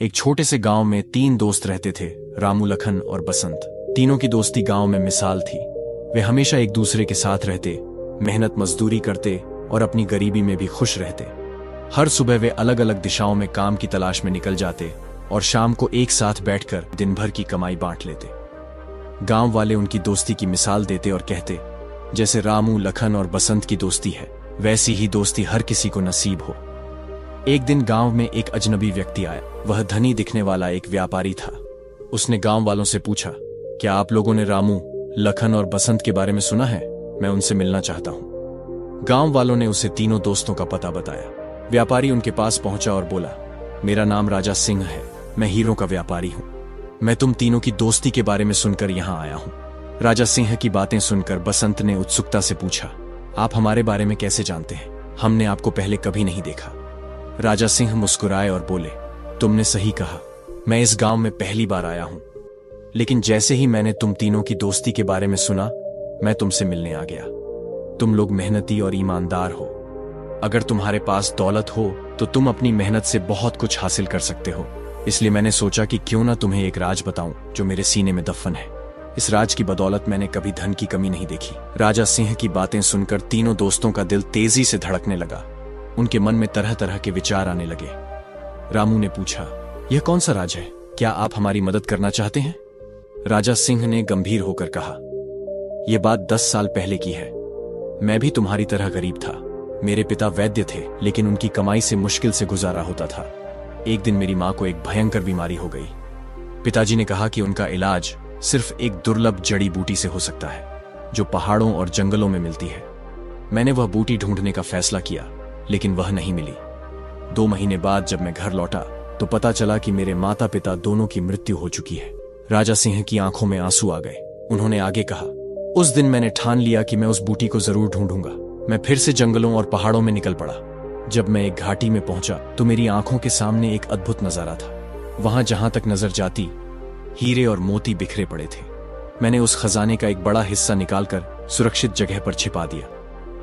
एक छोटे से गांव में 3 दोस्त रहते थे, रामू, लखन और बसंत। तीनों की दोस्ती गांव में मिसाल थी। वे हमेशा एक दूसरे के साथ रहते, मेहनत मजदूरी करते और अपनी गरीबी में भी खुश रहते। हर सुबह वे अलग अलग दिशाओं में काम की तलाश में निकल जाते और शाम को एक साथ बैठकर दिन भर की कमाई बांट लेते। गांव वाले उनकी दोस्ती की मिसाल देते और कहते, जैसे रामू, लखन और बसंत की दोस्ती है, वैसी ही दोस्ती हर किसी को नसीब हो। एक दिन गांव में एक अजनबी व्यक्ति आया। वह धनी दिखने वाला एक व्यापारी था। उसने गांव वालों से पूछा, क्या आप लोगों ने रामू, लखन और बसंत के बारे में सुना है? मैं उनसे मिलना चाहता हूं। गांव वालों ने उसे तीनों दोस्तों का पता बताया। व्यापारी उनके पास पहुंचा और बोला, मेरा नाम राजा सिंह है, मैं हीरों का व्यापारी हूं। मैं तुम तीनों की दोस्ती के बारे में सुनकर यहां आया हूं। राजा सिंह की बातें सुनकर बसंत ने उत्सुकता से पूछा, आप हमारे बारे में कैसे जानते हैं? हमने आपको पहले कभी नहीं देखा। राजा सिंह मुस्कुराए और बोले, तुमने सही कहा, मैं इस गांव में पहली बार आया हूं, लेकिन जैसे ही मैंने तुम तीनों की दोस्ती के बारे में सुना, मैं तुमसे मिलने आ गया। तुम लोग मेहनती और ईमानदार हो। अगर तुम्हारे पास दौलत हो तो तुम अपनी मेहनत से बहुत कुछ हासिल कर सकते हो। इसलिए मैंने सोचा कि क्यों ना तुम्हें एक राज बताऊं जो मेरे सीने में दफन है। इस राज की बदौलत मैंने कभी धन की कमी नहीं देखी। राजा सिंह की बातें सुनकर तीनों दोस्तों का दिल तेजी से धड़कने लगा। उनके मन में तरह तरह के विचार आने लगे। रामू ने पूछा, यह कौन सा राज है? क्या आप हमारी मदद करना चाहते हैं? राजा सिंह ने गंभीर होकर कहा, यह बात 10 साल पहले की है। मैं भी तुम्हारी तरह गरीब था। मेरे पिता वैद्य थे, लेकिन उनकी कमाई से मुश्किल से गुजारा होता था। एक दिन मेरी मां को एक भयंकर बीमारी हो गई। पिताजी ने कहा कि उनका इलाज सिर्फ एक दुर्लभ जड़ी बूटी से हो सकता है, जो पहाड़ों और जंगलों में मिलती है। मैंने वह बूटी ढूंढने का फैसला किया, लेकिन वह नहीं मिली। 2 महीने बाद जब मैं घर लौटा तो पता चला कि मेरे माता पिता दोनों की मृत्यु हो चुकी है। राजा सिंह की आंखों में आंसू आ गए। उन्होंने आगे कहा, उस दिन मैंने ठान लिया कि मैं उस बूटी को जरूर ढूंढूंगा। मैं फिर से जंगलों और पहाड़ों में निकल पड़ा। जब मैं एक घाटी में पहुंचा तो मेरी आंखों के सामने एक अद्भुत नजारा था। वहां जहां तक नजर जाती, हीरे और मोती बिखरे पड़े थे। मैंने उस खजाने का एक बड़ा हिस्सा निकालकर सुरक्षित जगह पर छिपा दिया।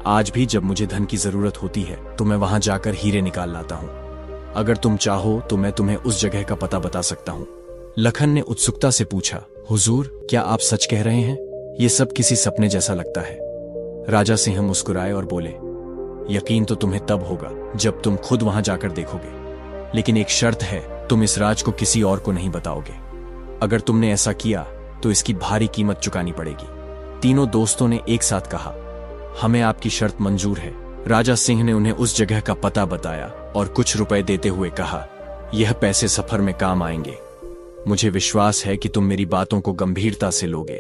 आज भी जब मुझे धन की जरूरत होती है तो मैं वहां जाकर हीरे निकाल लाता हूं। अगर तुम चाहो तो मैं तुम्हें उस जगह का पता बता सकता हूं। लखन ने उत्सुकता से पूछा, हुजूर, क्या आप सच कह रहे हैं? ये सब किसी सपने जैसा लगता है। राजा सिंह मुस्कुराए और बोले, यकीन तो तुम्हें तब होगा जब तुम खुद वहां जाकर देखोगे, लेकिन एक शर्त है, तुम इस राज को किसी और को नहीं बताओगे। अगर तुमने ऐसा किया तो इसकी भारी कीमत चुकानी पड़ेगी। तीनों दोस्तों ने एक साथ कहा, हमें आपकी शर्त मंजूर है। राजा सिंह ने उन्हें उस जगह का पता बताया और कुछ रुपए देते हुए कहा, यह पैसे सफर में काम आएंगे। मुझे विश्वास है कि तुम मेरी बातों को गंभीरता से लोगे।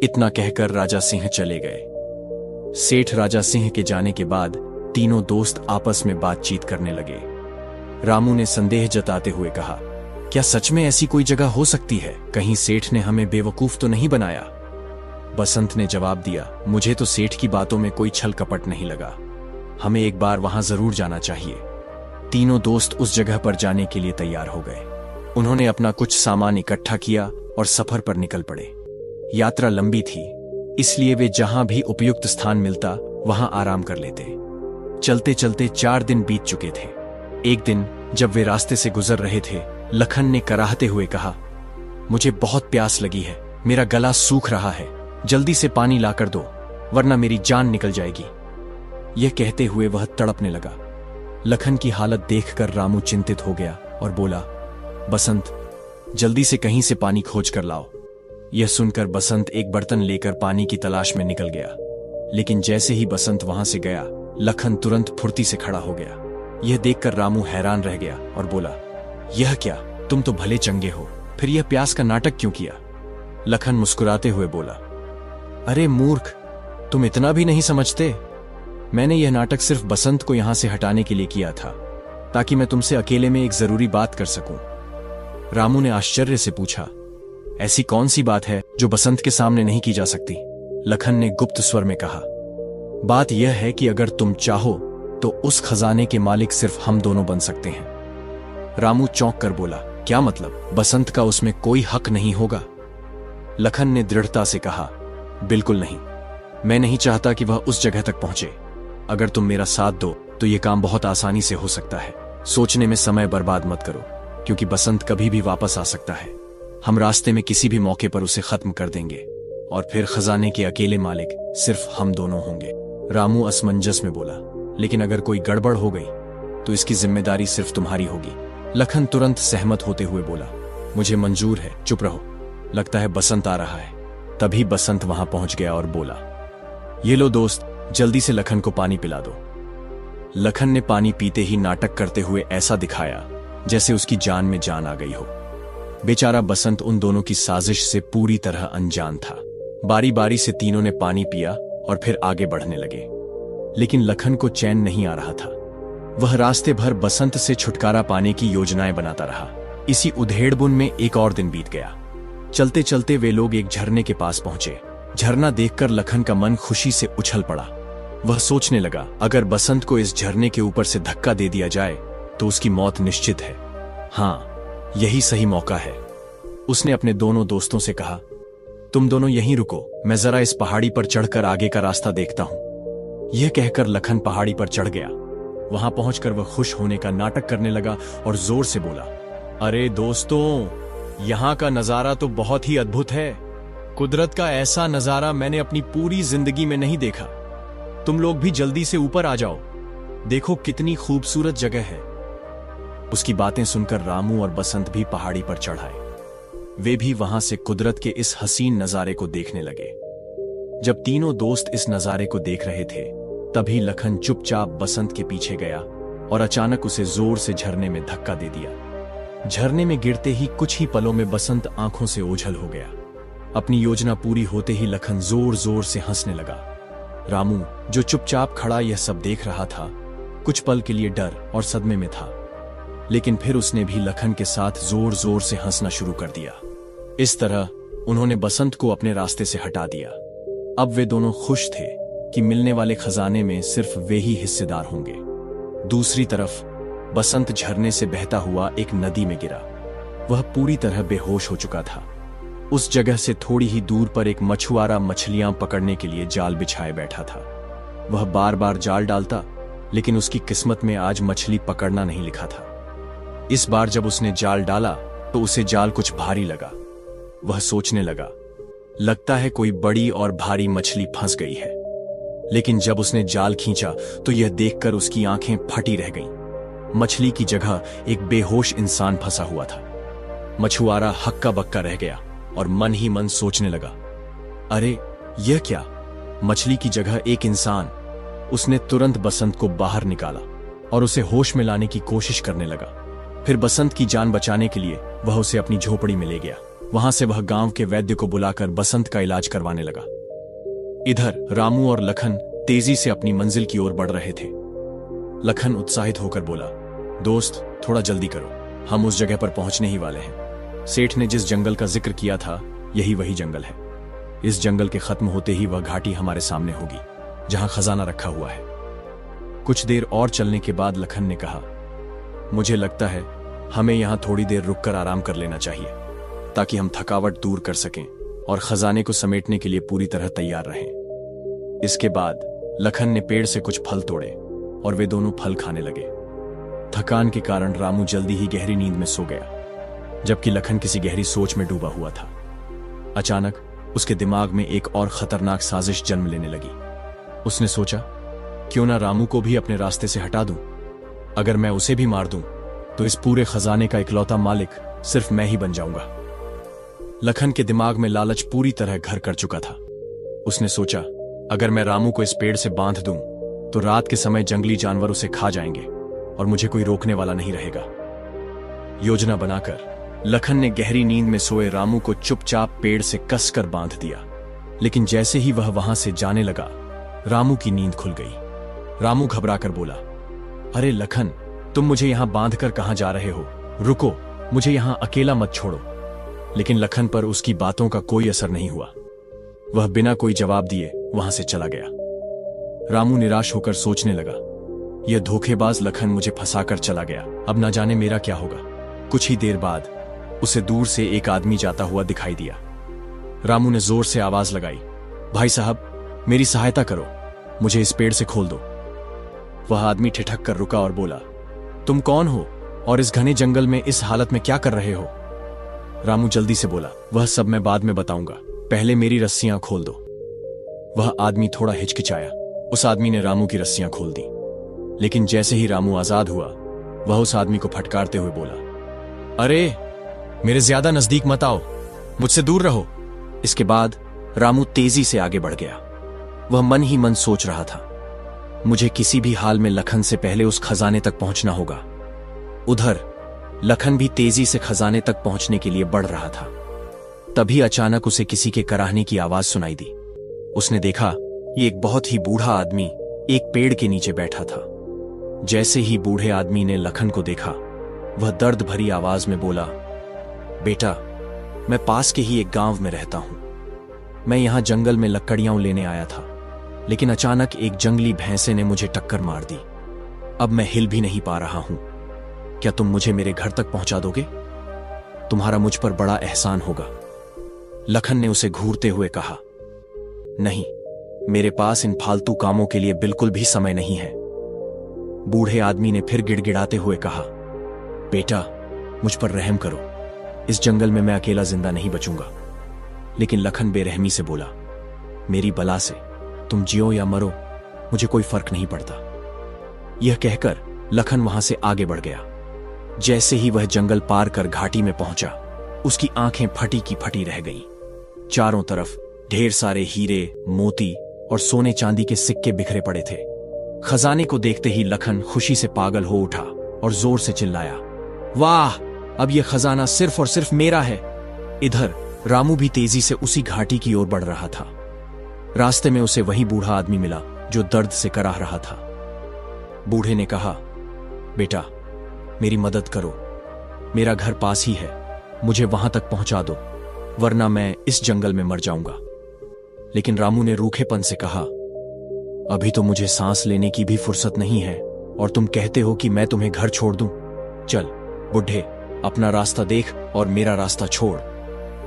इतना कहकर राजा सिंह चले गए। सेठ राजा सिंह के जाने के बाद तीनों दोस्त आपस में बातचीत करने लगे। रामू ने संदेह जताते हुए कहा, क्या सच में ऐसी कोई जगह हो सकती है? कहीं सेठ ने हमें बेवकूफ तो नहीं बनाया? बसंत ने जवाब दिया, मुझे तो सेठ की बातों में कोई छल कपट नहीं लगा। हमें एक बार वहां जरूर जाना चाहिए। तीनों दोस्त उस जगह पर जाने के लिए तैयार हो गए। उन्होंने अपना कुछ सामान इकट्ठा किया और सफर पर निकल पड़े। यात्रा लंबी थी, इसलिए वे जहां भी उपयुक्त स्थान मिलता वहां आराम कर लेते। चलते चलते 4 दिन बीत चुके थे। एक दिन जब वे रास्ते से गुजर रहे थे, लखन ने कराहते हुए कहा, मुझे बहुत प्यास लगी है, मेरा गला सूख रहा है, जल्दी से पानी लाकर दो, वरना मेरी जान निकल जाएगी। यह कहते हुए वह तड़पने लगा। लखन की हालत देखकर रामू चिंतित हो गया और बोला, बसंत, जल्दी से कहीं से पानी खोज कर लाओ। यह सुनकर बसंत एक बर्तन लेकर पानी की तलाश में निकल गया, लेकिन जैसे ही बसंत वहां से गया, लखन तुरंत फुर्ती से खड़ा हो गया। यह देखकर रामू हैरान रह गया और बोला, यह क्या, तुम तो भले चंगे हो, फिर यह प्यास का नाटक क्यों किया? लखन मुस्कुराते हुए बोला, अरे मूर्ख, तुम इतना भी नहीं समझते। मैंने यह नाटक सिर्फ बसंत को यहां से हटाने के लिए किया था, ताकि मैं तुमसे अकेले में एक जरूरी बात कर सकूं। रामू ने आश्चर्य से पूछा, ऐसी कौन सी बात है जो बसंत के सामने नहीं की जा सकती? लखन ने गुप्त स्वर में कहा, बात यह है कि अगर तुम चाहो तो उस खजाने के मालिक सिर्फ हम दोनों बन सकते हैं। रामू चौंक कर बोला, क्या मतलब? बसंत का उसमें कोई हक नहीं होगा? लखन ने दृढ़ता से कहा, बिल्कुल नहीं। मैं नहीं चाहता कि वह उस जगह तक पहुंचे। अगर तुम मेरा साथ दो तो यह काम बहुत आसानी से हो सकता है। सोचने में समय बर्बाद मत करो। क्योंकि बसंत कभी भी वापस आ सकता है। हम रास्ते में किसी भी मौके पर उसे खत्म कर देंगे और फिर खजाने के अकेले मालिक सिर्फ हम दोनों होंगे। रामू असमंजस में बोला, लेकिन अगर कोई गड़बड़ हो गई तो इसकी जिम्मेदारी सिर्फ तुम्हारी होगी। लखन तुरंत सहमत होते हुए बोला, मुझे मंजूर है, चुप रहो, लगता है बसंत आ रहा है। तभी बसंत वहां पहुंच गया और बोला, ये लो दोस्त, जल्दी से लखन को पानी पिला दो। लखन ने पानी पीते ही नाटक करते हुए ऐसा दिखाया जैसे उसकी जान में जान आ गई हो। बेचारा बसंत उन दोनों की साजिश से पूरी तरह अनजान था। बारी बारी से तीनों ने पानी पिया और फिर आगे बढ़ने लगे, लेकिन लखन को चैन नहीं आ रहा था। वह रास्ते भर बसंत से छुटकारा पाने की योजनाएं बनाता रहा। इसी उधेड़बुन में एक और दिन बीत गया। चलते चलते वे लोग एक झरने के पास पहुंचे। झरना देखकर लखन का मन खुशी से उछल पड़ा। वह सोचने लगा, अगर बसंत को इस झरने के ऊपर से धक्का दे दिया जाए तो उसकी मौत निश्चित है। हाँ, यही सही मौका है। उसने अपने दोनों दोस्तों से कहा, तुम दोनों यहीं रुको, मैं जरा इस पहाड़ी पर चढ़कर आगे का रास्ता देखता हूं। यह कहकर लखन पहाड़ी पर चढ़ गया। वहां पहुंचकर वह खुश होने का नाटक करने लगा और जोर से बोला, अरे दोस्तों, यहां का नजारा तो बहुत ही अद्भुत है। कुदरत का ऐसा नजारा मैंने अपनी पूरी जिंदगी में नहीं देखा। तुम लोग भी जल्दी से ऊपर आ जाओ, देखो कितनी खूबसूरत जगह है। उसकी बातें सुनकर रामू और बसंत भी पहाड़ी पर चढ़ आए। वे भी वहां से कुदरत के इस हसीन नजारे को देखने लगे। जब तीनों दोस्त इस नजारे को देख रहे थे, तभी लखन चुपचाप बसंत के पीछे गया और अचानक उसे जोर से झरने में धक्का दे दिया। झरने में गिरते ही कुछ ही पलों में बसंत आंखों से ओझल हो गया। अपनी योजना पूरी होते ही लखन जोर जोर से हंसने लगा। रामू, जो चुपचाप खड़ा यह सब देख रहा था, कुछ पल के लिए डर और सदमे में था, लेकिन फिर उसने भी लखन के साथ जोर जोर से हंसना शुरू कर दिया। इस तरह उन्होंने बसंत को अपने रास्ते से हटा दिया। अब वे दोनों खुश थे कि मिलने वाले खजाने में सिर्फ वे ही हिस्सेदार होंगे। दूसरी तरफ बसंत झरने से बहता हुआ एक नदी में गिरा। वह पूरी तरह बेहोश हो चुका था। उस जगह से थोड़ी ही दूर पर एक मछुआरा मछलियां पकड़ने के लिए जाल बिछाए बैठा था। वह बार बार जाल डालता, लेकिन उसकी किस्मत में आज मछली पकड़ना नहीं लिखा था। इस बार जब उसने जाल डाला तो उसे जाल कुछ भारी लगा। वह सोचने लगा, लगता है कोई बड़ी और भारी मछली फंस गई है। लेकिन जब उसने जाल खींचा तो यह देखकर उसकी आंखें फटी रह गईं। मछली की जगह एक बेहोश इंसान फंसा हुआ था। मछुआरा हक्का बक्का रह गया और मन ही मन सोचने लगा, अरे यह क्या, मछली की जगह एक इंसान। उसने तुरंत बसंत को बाहर निकाला और उसे होश में लाने की कोशिश करने लगा। फिर बसंत की जान बचाने के लिए वह उसे अपनी झोपड़ी में ले गया। वहां से वह गांव के वैद्य को बुलाकर बसंत का इलाज करवाने लगा। इधर रामू और लखन तेजी से अपनी मंजिल की ओर बढ़ रहे थे। लखन उत्साहित होकर बोला, दोस्त थोड़ा जल्दी करो, हम उस जगह पर पहुंचने ही वाले हैं। सेठ ने जिस जंगल का जिक्र किया था यही वही जंगल है। इस जंगल के खत्म होते ही वह घाटी हमारे सामने होगी जहां खजाना रखा हुआ है। कुछ देर और चलने के बाद लखन ने कहा, मुझे लगता है हमें यहां थोड़ी देर रुककर आराम कर लेना चाहिए ताकि हम थकावट दूर कर सकें और खजाने को समेटने के लिए पूरी तरह तैयार रहें। इसके बाद लखन ने पेड़ से कुछ फल तोड़े और वे दोनों फल खाने लगे। थकान के कारण रामू जल्दी ही गहरी नींद में सो गया, जबकि लखन किसी गहरी सोच में डूबा हुआ था। अचानक उसके दिमाग में एक और खतरनाक साजिश जन्म लेने लगी। उसने सोचा, क्यों ना रामू को भी अपने रास्ते से हटा दूं। अगर मैं उसे भी मार दूं तो इस पूरे खजाने का इकलौता मालिक सिर्फ मैं ही बन जाऊंगा। लखन के दिमाग में लालच पूरी तरह घर कर चुका था। उसने सोचा, अगर मैं रामू को इस पेड़ से बांध दूं तो रात के समय जंगली जानवर उसे खा जाएंगे और मुझे कोई रोकने वाला नहीं रहेगा। योजना बनाकर लखन ने गहरी नींद में सोए रामू को चुपचाप पेड़ से कसकर बांध दिया। लेकिन जैसे ही वह वहां से जाने लगा, रामू की नींद खुल गई। रामू घबराकर बोला, अरे लखन, तुम मुझे यहां बांधकर कहां जा रहे हो? रुको, मुझे यहां अकेला मत छोड़ो। लेकिन लखन पर उसकी बातों का कोई असर नहीं हुआ। वह बिना कोई जवाब दिए वहां से चला गया। रामू निराश होकर सोचने लगा, यह धोखेबाज लखन मुझे फंसाकर चला गया, अब ना जाने मेरा क्या होगा। कुछ ही देर बाद उसे दूर से एक आदमी जाता हुआ दिखाई दिया। रामू ने जोर से आवाज लगाई, भाई साहब, मेरी सहायता करो, मुझे इस पेड़ से खोल दो। वह आदमी ठिठक कर रुका और बोला, तुम कौन हो और इस घने जंगल में इस हालत में क्या कर रहे हो? रामू जल्दी से बोला, वह सब मैं बाद में बताऊंगा, पहले मेरी रस्सियां खोल दो। वह आदमी थोड़ा हिचकिचाया। उस आदमी ने रामू की रस्सियां खोल दी, लेकिन जैसे ही रामू आजाद हुआ, वह उस आदमी को फटकारते हुए बोला, अरे मेरे ज्यादा नजदीक मत आओ, मुझसे दूर रहो। इसके बाद रामू तेजी से आगे बढ़ गया। वह मन ही मन सोच रहा था, मुझे किसी भी हाल में लखन से पहले उस खजाने तक पहुंचना होगा। उधर लखन भी तेजी से खजाने तक पहुंचने के लिए बढ़ रहा था। तभी अचानक उसे किसी के कराहने की आवाज सुनाई दी। उसने देखा, ये एक बहुत ही बूढ़ा आदमी एक पेड़ के नीचे बैठा था। जैसे ही बूढ़े आदमी ने लखन को देखा, वह दर्द भरी आवाज में बोला, बेटा, मैं पास के ही एक गांव में रहता हूं। मैं यहां जंगल में लकड़ियां लेने आया था, लेकिन अचानक एक जंगली भैंसे ने मुझे टक्कर मार दी। अब मैं हिल भी नहीं पा रहा हूं। क्या तुम मुझे मेरे घर तक पहुंचा दोगे? तुम्हारा मुझ पर बड़ा एहसान होगा। लखन ने उसे घूरते हुए कहा, नहीं, मेरे पास इन फालतू कामों के लिए बिल्कुल भी समय नहीं है। बूढ़े आदमी ने फिर गिड़गिड़ाते हुए कहा, बेटा, मुझ पर रहम करो, इस जंगल में मैं अकेला जिंदा नहीं बचूंगा। लेकिन लखन बेरहमी से बोला, मेरी बला से तुम जियो या मरो, मुझे कोई फर्क नहीं पड़ता। यह कहकर लखन वहां से आगे बढ़ गया। जैसे ही वह जंगल पार कर घाटी में पहुंचा, उसकी आंखें फटी की फटी रह गईं। चारों तरफ ढेर सारे हीरे, मोती और सोने चांदी के सिक्के बिखरे पड़े थे। खजाने को देखते ही लखन खुशी से पागल हो उठा और जोर से चिल्लाया, वाह, अब यह खजाना सिर्फ और सिर्फ मेरा है। इधर रामू भी तेजी से उसी घाटी की ओर बढ़ रहा था। रास्ते में उसे वही बूढ़ा आदमी मिला जो दर्द से कराह रहा था। बूढ़े ने कहा, बेटा, मेरी मदद करो, मेरा घर पास ही है, मुझे वहां तक पहुंचा दो, वरना मैं इस जंगल में मर जाऊंगा। लेकिन रामू ने रूखेपन से कहा, अभी तो मुझे सांस लेने की भी फुर्सत नहीं है और तुम कहते हो कि मैं तुम्हें घर छोड़ दूं? चल बुढ़े, अपना रास्ता देख और मेरा रास्ता छोड़।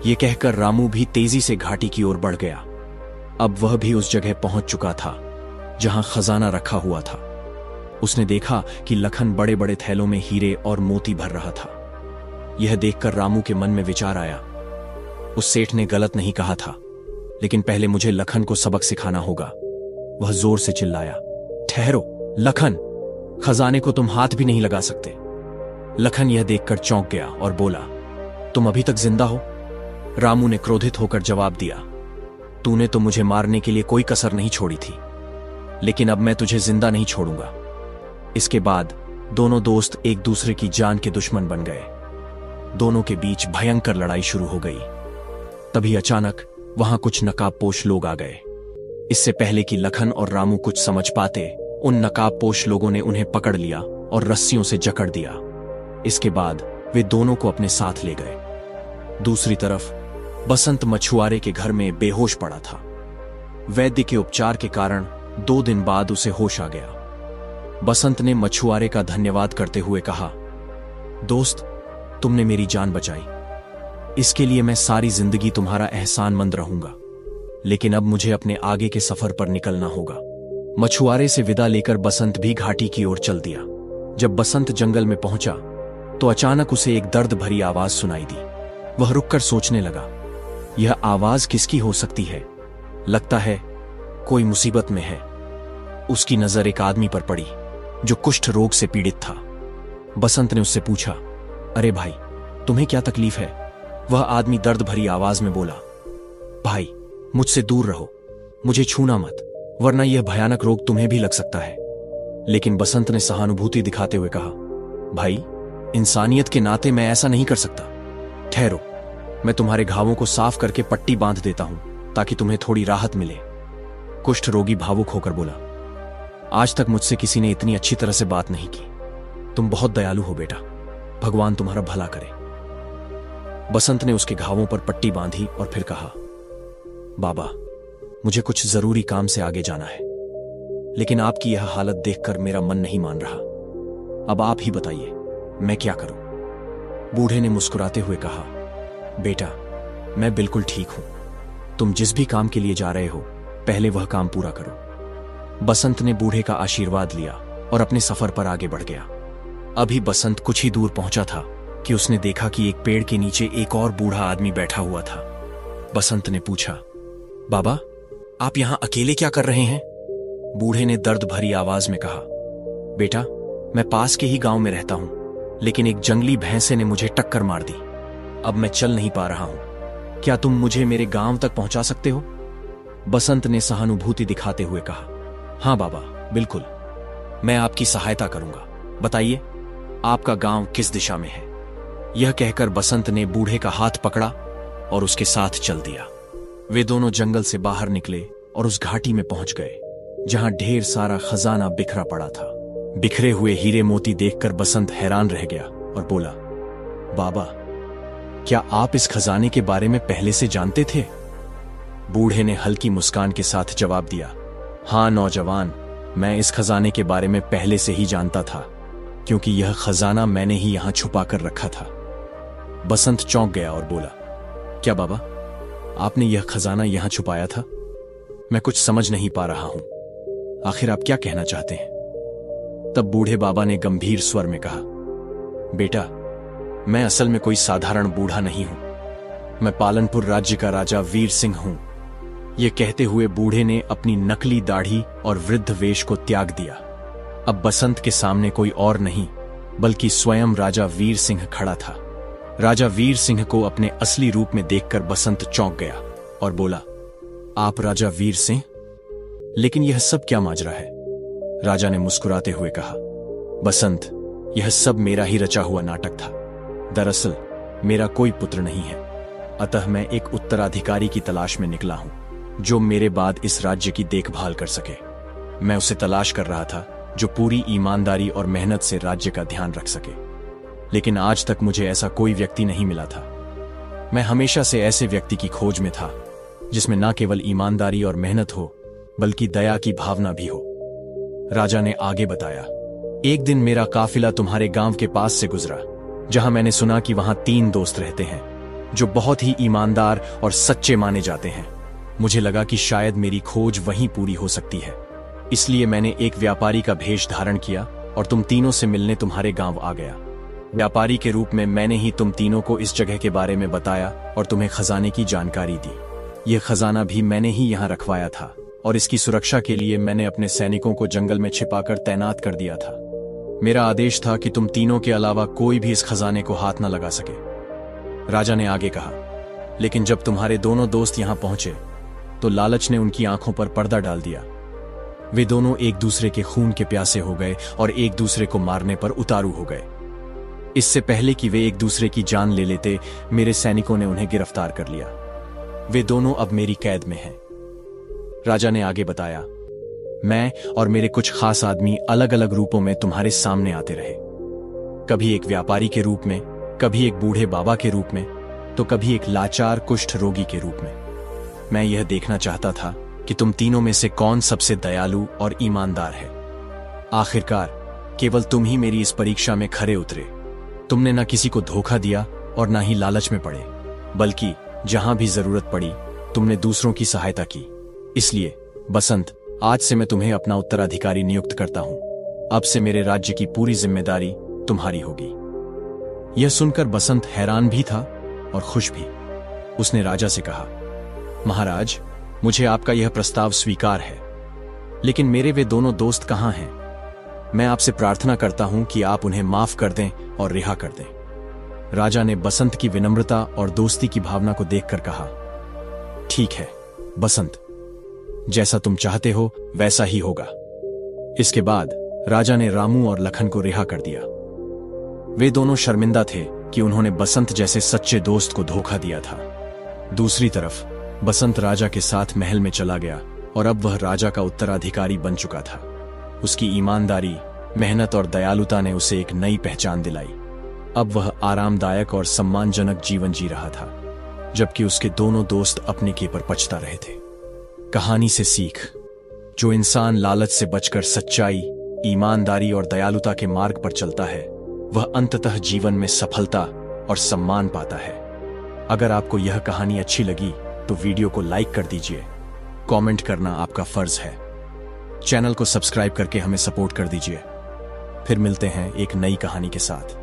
यह कहकर रामू भी तेजी से घाटी की ओर बढ़ गया। अब वह भी उस जगह पहुंच चुका था जहां खजाना रखा हुआ था। उसने देखा कि लखन बड़े बड़े थैलों में हीरे और मोती भर रहा था। यह देखकर रामू के मन में विचार आया, उस सेठ ने गलत नहीं कहा था, लेकिन पहले मुझे लखन को सबक सिखाना होगा। वह जोर से चिल्लाया, ठहरो लखन, खजाने को तुम हाथ भी नहीं लगा सकते। लखन यह देखकर चौंक गया और बोला, तुम अभी तक जिंदा हो? रामू ने क्रोधित होकर जवाब दिया, तूने तो मुझे मारने के लिए कोई कसर नहीं छोड़ी थी, लेकिन अब मैं तुझे जिंदा नहीं छोड़ूंगा। इसके बाद दोनों दोस्त एक दूसरे की जान के दुश्मन बन गए। दोनों के बीच भयंकर लड़ाई शुरू हो गई। तभी अचानक वहां कुछ नकाबपोश लोग आ गए। इससे पहले कि लखन और रामू कुछ समझ पाते, उन नकाबपोश लोगों ने उन्हें पकड़ लिया और रस्सियों से जकड़ दिया। इसके बाद वे दोनों को अपने साथ ले गए। दूसरी तरफ बसंत मछुआरे के घर में बेहोश पड़ा था। वैद्य के उपचार के कारण 2 दिन बाद उसे होश आ गया। बसंत ने मछुआरे का धन्यवाद करते हुए कहा, दोस्त, तुमने मेरी जान बचाई, इसके लिए मैं सारी जिंदगी तुम्हारा एहसानमंद रहूंगा। लेकिन अब मुझे अपने आगे के सफर पर निकलना होगा। मछुआरे से विदा लेकर बसंत भी घाटी की ओर चल दिया। जब बसंत जंगल में पहुंचा तो अचानक उसे एक दर्द भरी आवाज सुनाई दी। वह रुककर सोचने लगा, यह आवाज किसकी हो सकती है? लगता है कोई मुसीबत में है। उसकी नजर एक आदमी पर पड़ी जो कुष्ठ रोग से पीड़ित था। बसंत ने उससे पूछा, अरे भाई, तुम्हें क्या तकलीफ है? वह आदमी दर्द भरी आवाज में बोला, भाई, मुझसे दूर रहो, मुझे छूना मत, वरना यह भयानक रोग तुम्हें भी लग सकता है। लेकिन बसंत ने सहानुभूति दिखाते हुए कहा, भाई, इंसानियत के नाते मैं ऐसा नहीं कर सकता। ठहरो, मैं तुम्हारे घावों को साफ करके पट्टी बांध देता हूं ताकि तुम्हें थोड़ी राहत मिले। कुष्ठ रोगी भावुक होकर बोला, आज तक मुझसे किसी ने इतनी अच्छी तरह से बात नहीं की। तुम बहुत दयालु हो बेटा, भगवान तुम्हारा भला करे। बसंत ने उसके घावों पर पट्टी बांधी और फिर कहा, बाबा, मुझे कुछ जरूरी काम से आगे जाना है, लेकिन आपकी यह हालत देखकर मेरा मन नहीं मान रहा। अब आप ही बताइए, मैं क्या करूं? बूढ़े ने मुस्कुराते हुए कहा, बेटा, मैं बिल्कुल ठीक हूं। तुम जिस भी काम के लिए जा रहे हो, पहले वह काम पूरा करो। बसंत ने बूढ़े का आशीर्वाद लिया और अपने सफर पर आगे बढ़ गया। अभी बसंत कुछ ही दूर पहुंचा था कि उसने देखा कि एक पेड़ के नीचे एक और बूढ़ा आदमी बैठा हुआ था। बसंत ने पूछा, बाबा, आप यहां अकेले क्या कर रहे हैं? बूढ़े ने दर्द भरी आवाज में कहा, बेटा, मैं पास के ही गांव में रहता हूं, लेकिन एक जंगली भैंसे ने मुझे टक्कर मार दी। अब मैं चल नहीं पा रहा हूं। क्या तुम मुझे मेरे गांव तक पहुंचा सकते हो? बसंत ने सहानुभूति दिखाते हुए कहा, हां बाबा, बिल्कुल, मैं आपकी सहायता करूंगा। बताइए, आपका गांव किस दिशा में है? यह कहकर बसंत ने बूढ़े का हाथ पकड़ा और उसके साथ चल दिया। वे दोनों जंगल से बाहर निकले और उस घाटी में पहुंच गए जहां ढेर सारा खजाना बिखरा पड़ा था। बिखरे हुए हीरे मोती देखकर बसंत हैरान रह गया और बोला, बाबा, क्या आप इस खजाने के बारे में पहले से जानते थे? बूढ़े ने हल्की मुस्कान के साथ जवाब दिया, हां नौजवान, मैं इस खजाने के बारे में पहले से ही जानता था, क्योंकि यह खजाना मैंने ही यहां छुपा कर रखा था। बसंत चौंक गया और बोला, क्या बाबा, आपने यह खजाना यहां छुपाया था? मैं कुछ समझ नहीं पा रहा हूं। आखिर आप क्या कहना चाहते हैं? तब बूढ़े बाबा ने गंभीर स्वर में कहा, बेटा, मैं असल में कोई साधारण बूढ़ा नहीं हूं। मैं पालनपुर राज्य का राजा वीर सिंह हूं। यह कहते हुए बूढ़े ने अपनी नकली दाढ़ी और वृद्ध वेश को त्याग दिया। अब बसंत के सामने कोई और नहीं बल्कि स्वयं राजा वीर सिंह खड़ा था। राजा वीर सिंह को अपने असली रूप में देखकर बसंत चौंक गया और बोला, आप राजा वीर सिंह? लेकिन यह सब क्या माजरा है? राजा ने मुस्कुराते हुए कहा, बसंत, यह सब मेरा ही रचा हुआ नाटक था। दरअसल मेरा कोई पुत्र नहीं है, अतः मैं एक उत्तराधिकारी की तलाश में निकला हूं जो मेरे बाद इस राज्य की देखभाल कर सके। मैं उसे तलाश कर रहा था जो पूरी ईमानदारी और मेहनत से राज्य का ध्यान रख सके, लेकिन आज तक मुझे ऐसा कोई व्यक्ति नहीं मिला था। मैं हमेशा से ऐसे व्यक्ति की खोज में था जिसमें न केवल ईमानदारी और मेहनत हो बल्कि दया की भावना भी हो। राजा ने आगे बताया, एक दिन मेरा काफिला तुम्हारे गांव के पास से गुजरा, जहां मैंने सुना कि वहां 3 दोस्त रहते हैं जो बहुत ही ईमानदार और सच्चे माने जाते हैं। मुझे लगा कि शायद मेरी खोज वहीं पूरी हो सकती है, इसलिए मैंने एक व्यापारी का भेष धारण किया और तुम तीनों से मिलने तुम्हारे गांव आ गया। व्यापारी के रूप में मैंने ही तुम तीनों को इस जगह के बारे में बताया और तुम्हें खजाने की जानकारी दी। यह खजाना भी मैंने ही यहां रखवाया था और इसकी सुरक्षा के लिए मैंने अपने सैनिकों को जंगल में छिपाकर तैनात कर दिया था। मेरा आदेश था कि तुम तीनों के अलावा कोई भी इस खजाने को हाथ न लगा सके। राजा ने आगे कहा, लेकिन जब तुम्हारे दोनों दोस्त यहां पहुंचे तो लालच ने उनकी आंखों पर पर्दा डाल दिया। वे दोनों एक दूसरे के खून के प्यासे हो गए और एक दूसरे को मारने पर उतारू हो गए। इससे पहले कि वे एक दूसरे की जान ले लेते, मेरे सैनिकों ने उन्हें गिरफ्तार कर लिया। वे दोनों अब मेरी कैद में हैं। राजा ने आगे बताया, मैं और मेरे कुछ खास आदमी अलग अलग रूपों में तुम्हारे सामने आते रहे, कभी एक व्यापारी के रूप में, कभी एक बूढ़े बाबा के रूप में, तो कभी एक लाचार कुष्ठ रोगी के रूप में। मैं यह देखना चाहता था कि तुम तीनों में से कौन सबसे दयालु और ईमानदार है। आखिरकार केवल तुम ही मेरी इस परीक्षा में खरे उतरे। तुमने न किसी को धोखा दिया और न ही लालच में पड़े, बल्कि जहां भी जरूरत पड़ी तुमने दूसरों की सहायता की। इसलिए बसंत, आज से मैं तुम्हें अपना उत्तराधिकारी नियुक्त करता हूं। अब से मेरे राज्य की पूरी जिम्मेदारी तुम्हारी होगी। यह सुनकर बसंत हैरान भी था और खुश भी। उसने राजा से कहा, महाराज, मुझे आपका यह प्रस्ताव स्वीकार है, लेकिन मेरे वे दोनों दोस्त कहां हैं? मैं आपसे प्रार्थना करता हूं कि आप उन्हें माफ कर दें और रिहा कर दें। राजा ने बसंत की विनम्रता और दोस्ती की भावना को देखकर कहा, ठीक है बसंत, जैसा तुम चाहते हो वैसा ही होगा। इसके बाद राजा ने रामू और लखन को रिहा कर दिया। वे दोनों शर्मिंदा थे कि उन्होंने बसंत जैसे सच्चे दोस्त को धोखा दिया था। दूसरी तरफ बसंत राजा के साथ महल में चला गया और अब वह राजा का उत्तराधिकारी बन चुका था। उसकी ईमानदारी, मेहनत और दयालुता ने उसे एक नई पहचान दिलाई। अब वह आरामदायक और सम्मानजनक जीवन जी रहा था, जबकि उसके दोनों दोस्त अपने के पर पछता रहे थे। कहानी से सीख, जो इंसान लालच से बचकर सच्चाई, ईमानदारी और दयालुता के मार्ग पर चलता है, वह अंततः जीवन में सफलता और सम्मान पाता है। अगर आपको यह कहानी अच्छी लगी तो वीडियो को लाइक कर दीजिए। कमेंट करना आपका फर्ज है। चैनल को सब्सक्राइब करके हमें सपोर्ट कर दीजिए। फिर मिलते हैं एक नई कहानी के साथ।